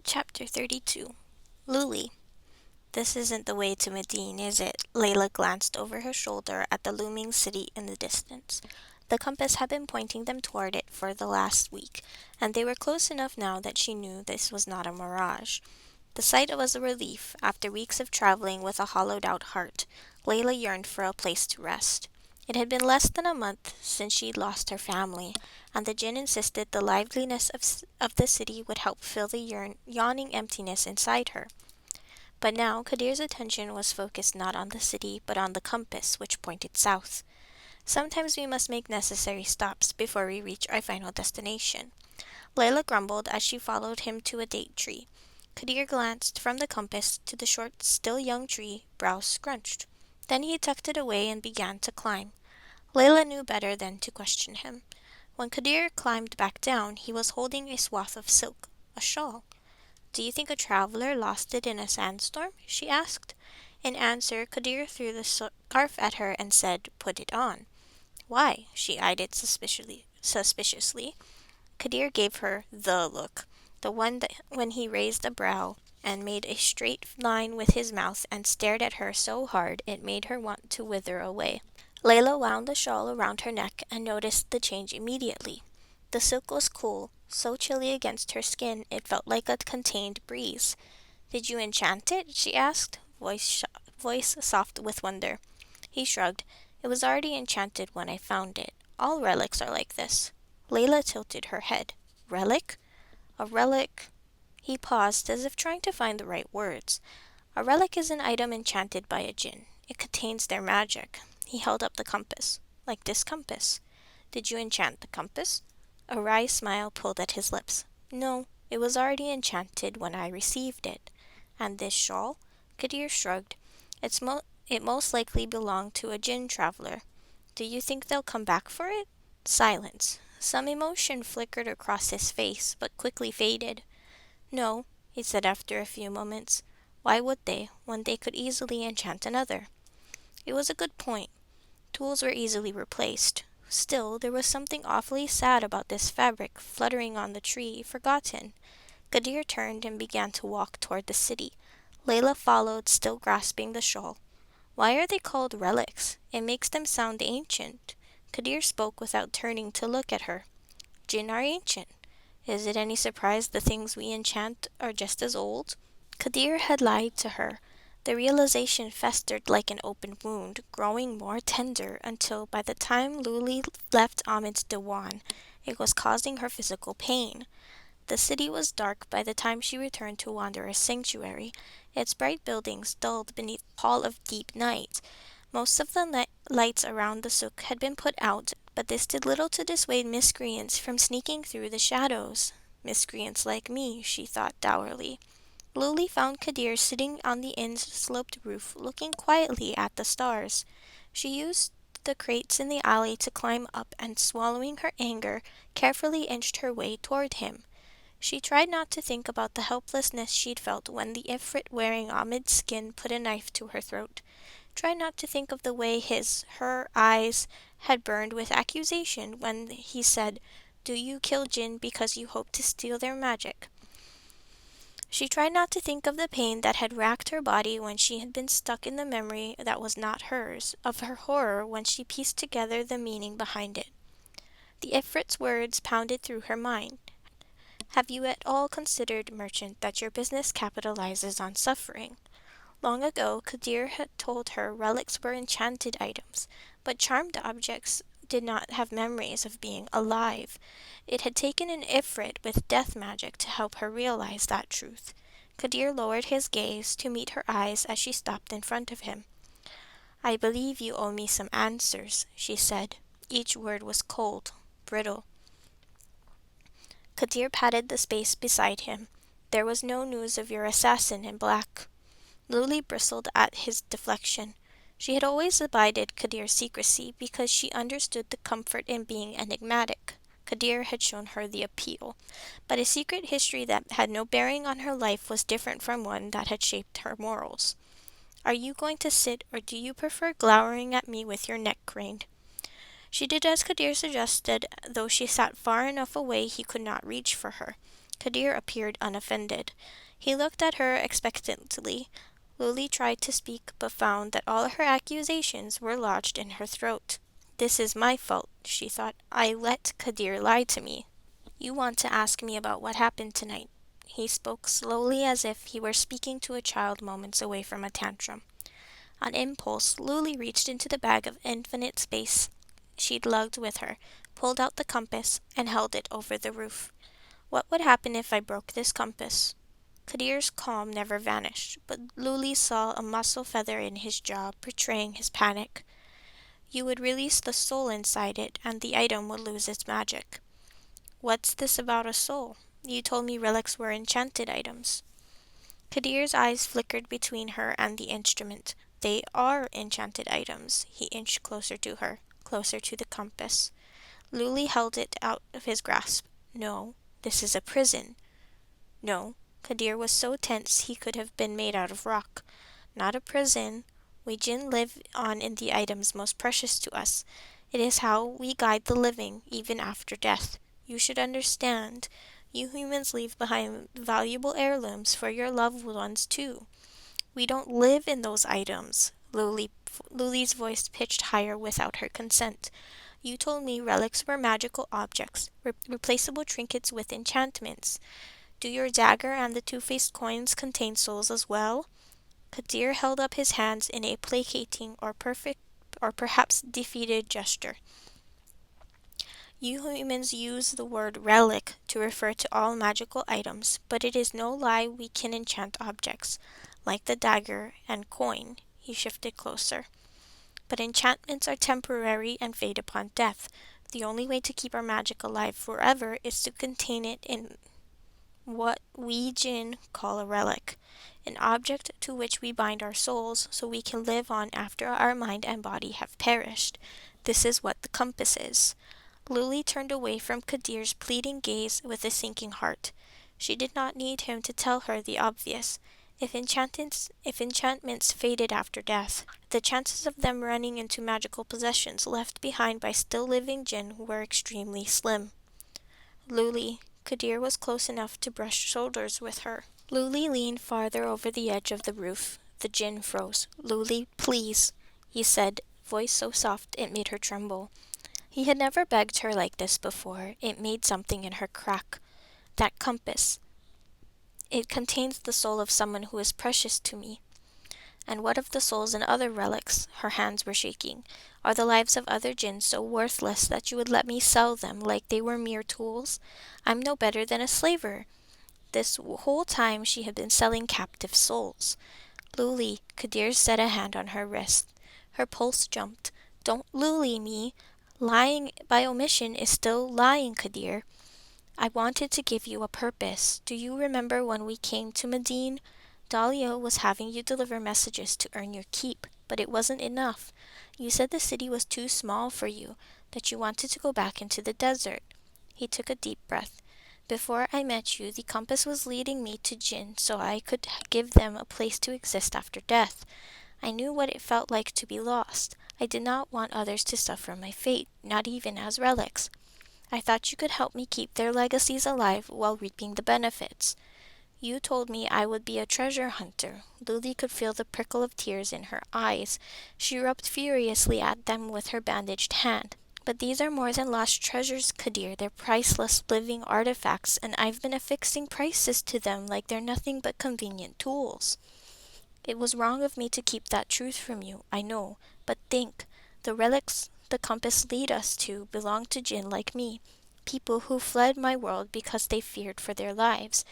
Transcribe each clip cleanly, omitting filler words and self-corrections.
Chapter 32. Luli. This isn't the way to Medine, is it? Layla glanced over her shoulder at the looming city in the distance. The compass had been pointing them toward it for the last week, and they were close enough now that she knew this was not a mirage. The sight was a relief. After weeks of traveling with a hollowed out heart, Layla yearned for a place to rest. It had been less than a month since she'd lost her family, and the Jinn insisted the liveliness of the city would help fill the yawning emptiness inside her. But now Kadir's attention was focused not on the city, but on the compass, which pointed south. Sometimes we must make necessary stops before we reach our final destination. Layla grumbled as she followed him to a date tree. Kadir glanced from the compass to the short, still young tree, brows scrunched. Then he tucked it away and began to climb. Layla knew better than to question him. When Kadir climbed back down, he was holding a swath of silk, a shawl. "Do you think a traveler lost it in a sandstorm?" she asked. In answer, Kadir threw the scarf at her and said, "Put it on." "Why?" She eyed it suspiciously. Kadir gave her the look, the one that when he raised a brow and made a straight line with his mouth and stared at her so hard it made her want to wither away. Layla wound the shawl around her neck and noticed the change immediately. The silk was cool, so chilly against her skin it felt like a contained breeze. "Did you enchant it?" she asked, voice soft with wonder. He shrugged. "It was already enchanted when I found it. All relics are like this." Layla tilted her head. "Relic? A relic?" He paused, as if trying to find the right words. "A relic is an item enchanted by a Jinn. It contains their magic." He held up the compass. "Like this compass." "Did you enchant the compass?" A wry smile pulled at his lips. "No, it was already enchanted when I received it." "And this shawl?" Kadir shrugged. It most likely belonged to a Jinn traveler." "Do you think they'll come back for it?" Silence. Some emotion flickered across his face, but quickly faded. "No," he said after a few moments. "Why would they, when they could easily enchant another?" It was a good point. Tools were easily replaced. Still, there was something awfully sad about this fabric fluttering on the tree, forgotten. Gadir turned and began to walk toward the city. Layla followed, still grasping the shawl. "Why are they called relics? It makes them sound ancient." Kadir spoke without turning to look at her. "Jinn are ancient. Is it any surprise the things we enchant are just as old?" Kadir had lied to her. The realization festered like an open wound, growing more tender until by the time Luli left Ahmed's diwan, it was causing her physical pain. The city was dark by the time she returned to Wanderer's Sanctuary, its bright buildings dulled beneath the pall of deep night. Most of the lights around the souk had been put out, but this did little to dissuade miscreants from sneaking through the shadows. Miscreants like me, she thought dourly. Luli found Kadir sitting on the inn's sloped roof, looking quietly at the stars. She used the crates in the alley to climb up and, swallowing her anger, carefully inched her way toward him. She tried not to think about the helplessness she'd felt when the Ifrit wearing Ahmed's skin put a knife to her throat. Tried not to think of the way her eyes had burned with accusation when he said, "Do you kill Jinn because you hope to steal their magic?" She tried not to think of the pain that had racked her body when she had been stuck in the memory that was not hers, of her horror when she pieced together the meaning behind it. The Ifrit's words pounded through her mind. "Have you at all considered, merchant, that your business capitalizes on suffering?" Long ago, Kadir had told her relics were enchanted items, but charmed objects did not have memories of being alive. It had taken an Ifrit with death magic to help her realize that truth. Kadir lowered his gaze to meet her eyes as she stopped in front of him. "I believe you owe me some answers," she said. Each word was cold, brittle. Kadir patted the space beside him. "There was no news of your assassin in black." Luli bristled at his deflection. She had always abided Kadir's secrecy because she understood the comfort in being enigmatic. Kadir had shown her the appeal. But a secret history that had no bearing on her life was different from one that had shaped her morals. "Are you going to sit, or do you prefer glowering at me with your neck craned?" She did as Kadir suggested, though she sat far enough away he could not reach for her. Kadir appeared unoffended. He looked at her expectantly. Luli tried to speak, but found that all her accusations were lodged in her throat. This is my fault, she thought. I let Kadir lie to me. You want to ask me about what happened tonight. He spoke slowly as if he were speaking to a child moments away from a tantrum. On impulse, Luli reached into the bag of infinite space she'd lugged with her, pulled out the compass, and held it over the roof. What would happen if I broke this compass? Kadir's calm never vanished, but Luli saw a muscle feather in his jaw betraying his panic. You would release the soul inside it, and the item would lose its magic. What's this about a soul? You told me relics were enchanted items. Kadir's eyes flickered between her and the instrument. They are enchanted items. He inched closer to her, closer to the compass. Luli held it out of his grasp. No, this is a prison. No, Kadir was so tense he could have been made out of rock. Not a prison. We Jinn live on in the items most precious to us. It is how we guide the living, even after death. You should understand. You humans leave behind valuable heirlooms for your loved ones too. We don't live in those items. Luli's voice pitched higher without her consent. You told me relics were magical objects, replaceable trinkets with enchantments. Do your dagger and the two-faced coins contain souls as well? Kadir held up his hands in a placating or perhaps defeated gesture. You humans use the word relic to refer to all magical items, but it is no lie we can enchant objects, like the dagger and coin. He shifted closer. But enchantments are temporary and fade upon death. The only way to keep our magic alive forever is to contain it in what we Jinn call a relic, an object to which we bind our souls so we can live on after our mind and body have perished. This is what the compass is. Luli turned away from Kadir's pleading gaze with a sinking heart. She did not need him to tell her the obvious. If enchantments faded after death, the chances of them running into magical possessions left behind by still living Jinn were extremely slim. Luli, Kadir was close enough to brush shoulders with her. Luli leaned farther over the edge of the roof. The Jinn froze. Luli, please, he said, voice so soft it made her tremble. He had never begged her like this before. It made something in her crack. That compass. It contains the soul of someone who is precious to me. And what of the souls in other relics? Her hands were shaking. Are the lives of other Jinn so worthless that you would let me sell them like they were mere tools? I'm no better than a slaver. This whole time she had been selling captive souls. Luli, Kadir set a hand on her wrist. Her pulse jumped. Don't Luli me. Lying by omission is still lying, Kadir. I wanted to give you a purpose. Do you remember when we came to Medine? Dahlia was having you deliver messages to earn your keep, but it wasn't enough. You said the city was too small for you, that you wanted to go back into the desert. He took a deep breath. Before I met you, the compass was leading me to Jinn so I could give them a place to exist after death. I knew what it felt like to be lost. I did not want others to suffer my fate, not even as relics. I thought you could help me keep their legacies alive while reaping the benefits. You told me I would be a treasure hunter. Luli could feel the prickle of tears in her eyes. She rubbed furiously at them with her bandaged hand. But these are more than lost treasures, Kadir. They're priceless living artifacts, and I've been affixing prices to them like they're nothing but convenient tools. It was wrong of me to keep that truth from you, I know. But think, the relics the compass lead us to belong to Jinn like me, people who fled my world because they feared for their lives.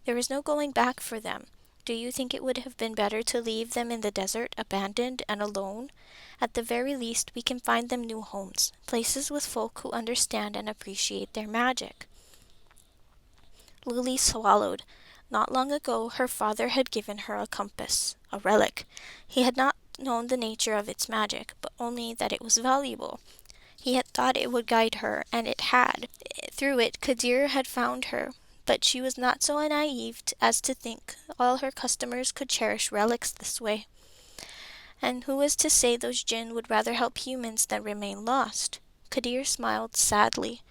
There is no going back for them. Do you think it would have been better to leave them in the desert, abandoned and alone? At the very least, we can find them new homes, places with folk who understand and appreciate their magic. Lily swallowed. Not long ago, her father had given her a compass, a relic. He had not known the nature of its magic, but only that it was valuable. He had thought it would guide her, and it had. Through it, Kadir had found her, but she was not so naive as to think all her customers could cherish relics this way. And who was to say those Jinn would rather help humans than remain lost? Kadir smiled sadly.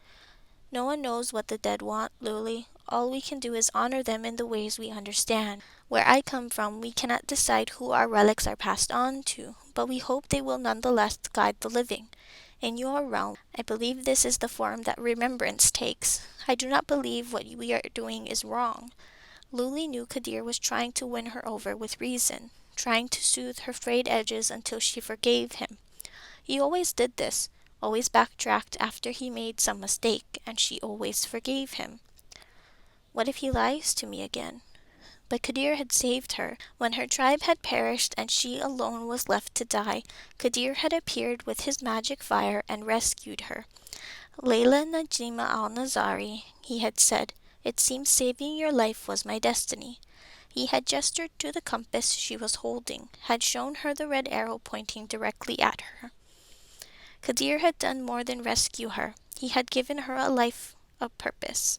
No one knows what the dead want, Luli. all we can do is honor them in the ways we understand. Where I come from, we cannot decide who our relics are passed on to, but we hope they will nonetheless guide the living. In your realm, I believe this is the form that remembrance takes. I do not believe what we are doing is wrong. Luli knew Kadir was trying to win her over with reason, trying to soothe her frayed edges until she forgave him. He always did this, always backtracked after he made some mistake, and she always forgave him. What if he lies to me again? But Kadir had saved her. When her tribe had perished and she alone was left to die, Kadir had appeared with his magic fire and rescued her. Layla Najima al-Nazari, he had said, it seems saving your life was my destiny. He had gestured to the compass she was holding, had shown her the red arrow pointing directly at her. Kadir had done more than rescue her. He had given her a life of purpose.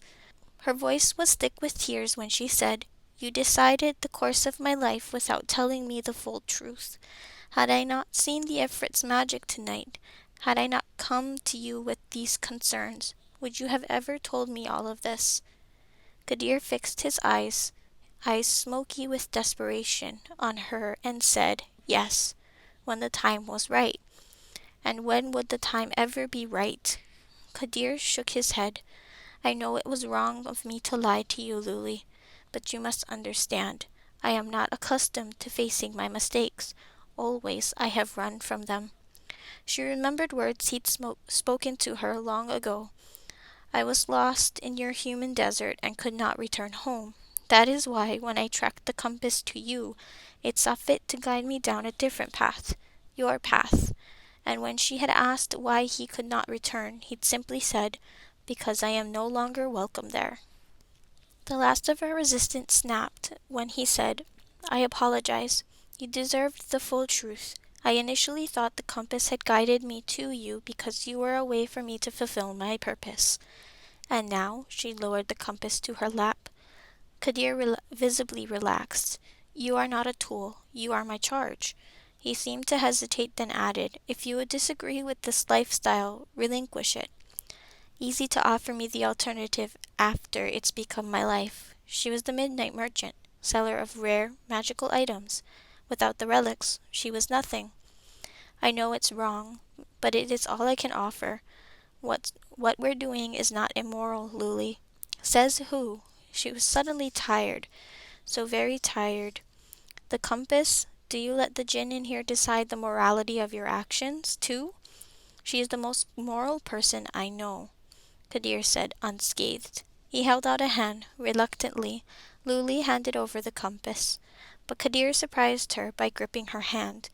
Her voice was thick with tears when she said, you decided the course of my life without telling me the full truth. Had I not seen the Ifrit's magic tonight, had I not come to you with these concerns, would you have ever told me all of this? Kadir fixed his eyes smoky with desperation, on her and said, yes, when the time was right. And when would the time ever be right? Kadir shook his head. I know it was wrong of me to lie to you, Luli, but you must understand, I am not accustomed to facing my mistakes. Always I have run from them. She remembered words he'd spoken to her long ago. I was lost in your human desert and could not return home. That is why, when I tracked the compass to you, it saw fit to guide me down a different path, your path. And when she had asked why he could not return, he'd simply said, because I am no longer welcome there. The last of her resistance snapped when he said, I apologize. You deserved the full truth. I initially thought the compass had guided me to you because you were a way for me to fulfill my purpose. And now, she lowered the compass to her lap. Kadir visibly relaxed. You are not a tool. You are my charge. He seemed to hesitate, then added, if you would disagree with this lifestyle, relinquish it. Easy to offer me the alternative after it's become my life. She was the midnight merchant, seller of rare, magical items. Without the relics, she was nothing. I know it's wrong, but it is all I can offer. What we're doing is not immoral, Luli. Says who? She was suddenly tired, so very tired. The compass? Do you let the jinn in here decide the morality of your actions, too? She is the most moral person I know, Kadir said, unscathed. He held out a hand. Reluctantly, Luli handed over the compass, but Kadir surprised her by gripping her hand.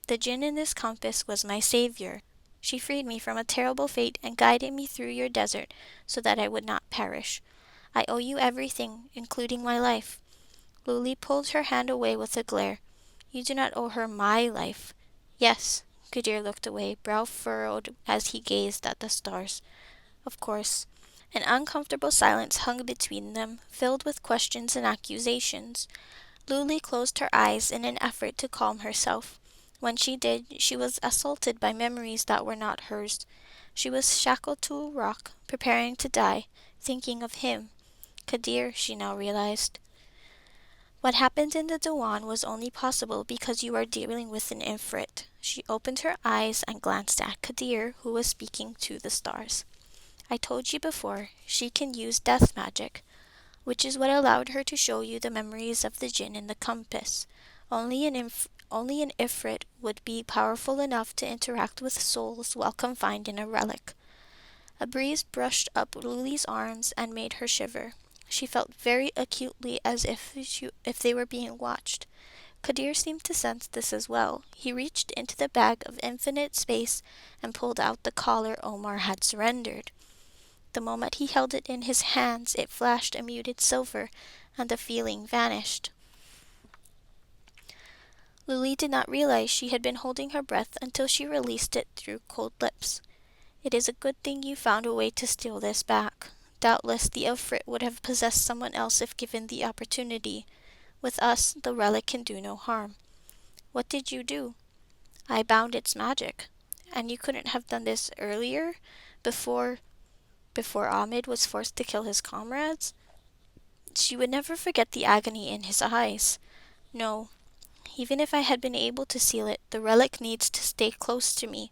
The jinn in this compass was my savior. She freed me from a terrible fate and guided me through your desert so that I would not perish. I owe you everything, including my life. Luli pulled her hand away with a glare. You do not owe her my life. Yes. Kadir looked away, brow furrowed as he gazed at the stars. Of course. An uncomfortable silence hung between them, filled with questions and accusations. Luli closed her eyes in an effort to calm herself. When she did, she was assaulted by memories that were not hers. She was shackled to a rock, preparing to die, thinking of him. Kadir, she now realized. What happened in the Dewan was only possible because you are dealing with an Ifrit. She opened her eyes and glanced at Kadir, who was speaking to the stars. I told you before, she can use death magic, which is what allowed her to show you the memories of the jinn in the compass. Only an Ifrit would be powerful enough to interact with souls while confined in a relic. A breeze brushed up Luli's arms and made her shiver. She felt very acutely as if they were being watched. Kadir seemed to sense this as well. He reached into the bag of infinite space and pulled out the collar Omar had surrendered. The moment he held it in his hands, it flashed a muted silver, and the feeling vanished. Luli did not realize she had been holding her breath until she released it through cold lips. It is a good thing you found a way to steal this back. Doubtless the Ifrit would have possessed someone else if given the opportunity. With us, the relic can do no harm. What did you do? I bound its magic. And you couldn't have done this earlier? Before Ahmed was forced to kill his comrades? She would never forget the agony in his eyes. No, even if I had been able to seal it, the relic needs to stay close to me.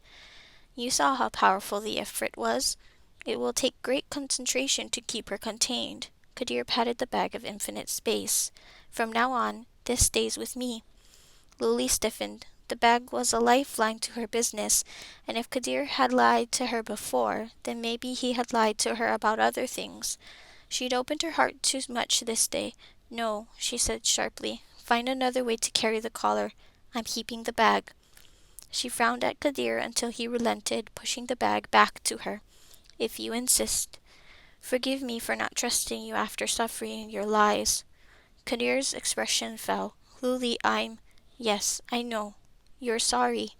You saw how powerful the Ifrit was. It will take great concentration to keep her contained. Kadir patted the bag of infinite space. From now on, this stays with me. Luli stiffened. The bag was a lifeline to her business, and if Kadir had lied to her before, then maybe he had lied to her about other things. She'd opened her heart too much this day. No, she said sharply. Find another way to carry the collar. I'm keeping the bag. She frowned at Kadir until he relented, pushing the bag back to her. If you insist. Forgive me for not trusting you after suffering your lies. Kadir's expression fell. Luli, Yes, I know. You're sorry.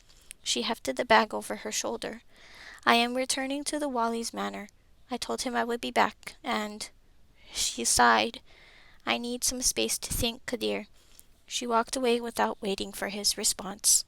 She hefted the bag over her shoulder. I am returning to the Wali's manor. I told him I would be back, and... She sighed. I need some space to think, Kadir. She walked away without waiting for his response.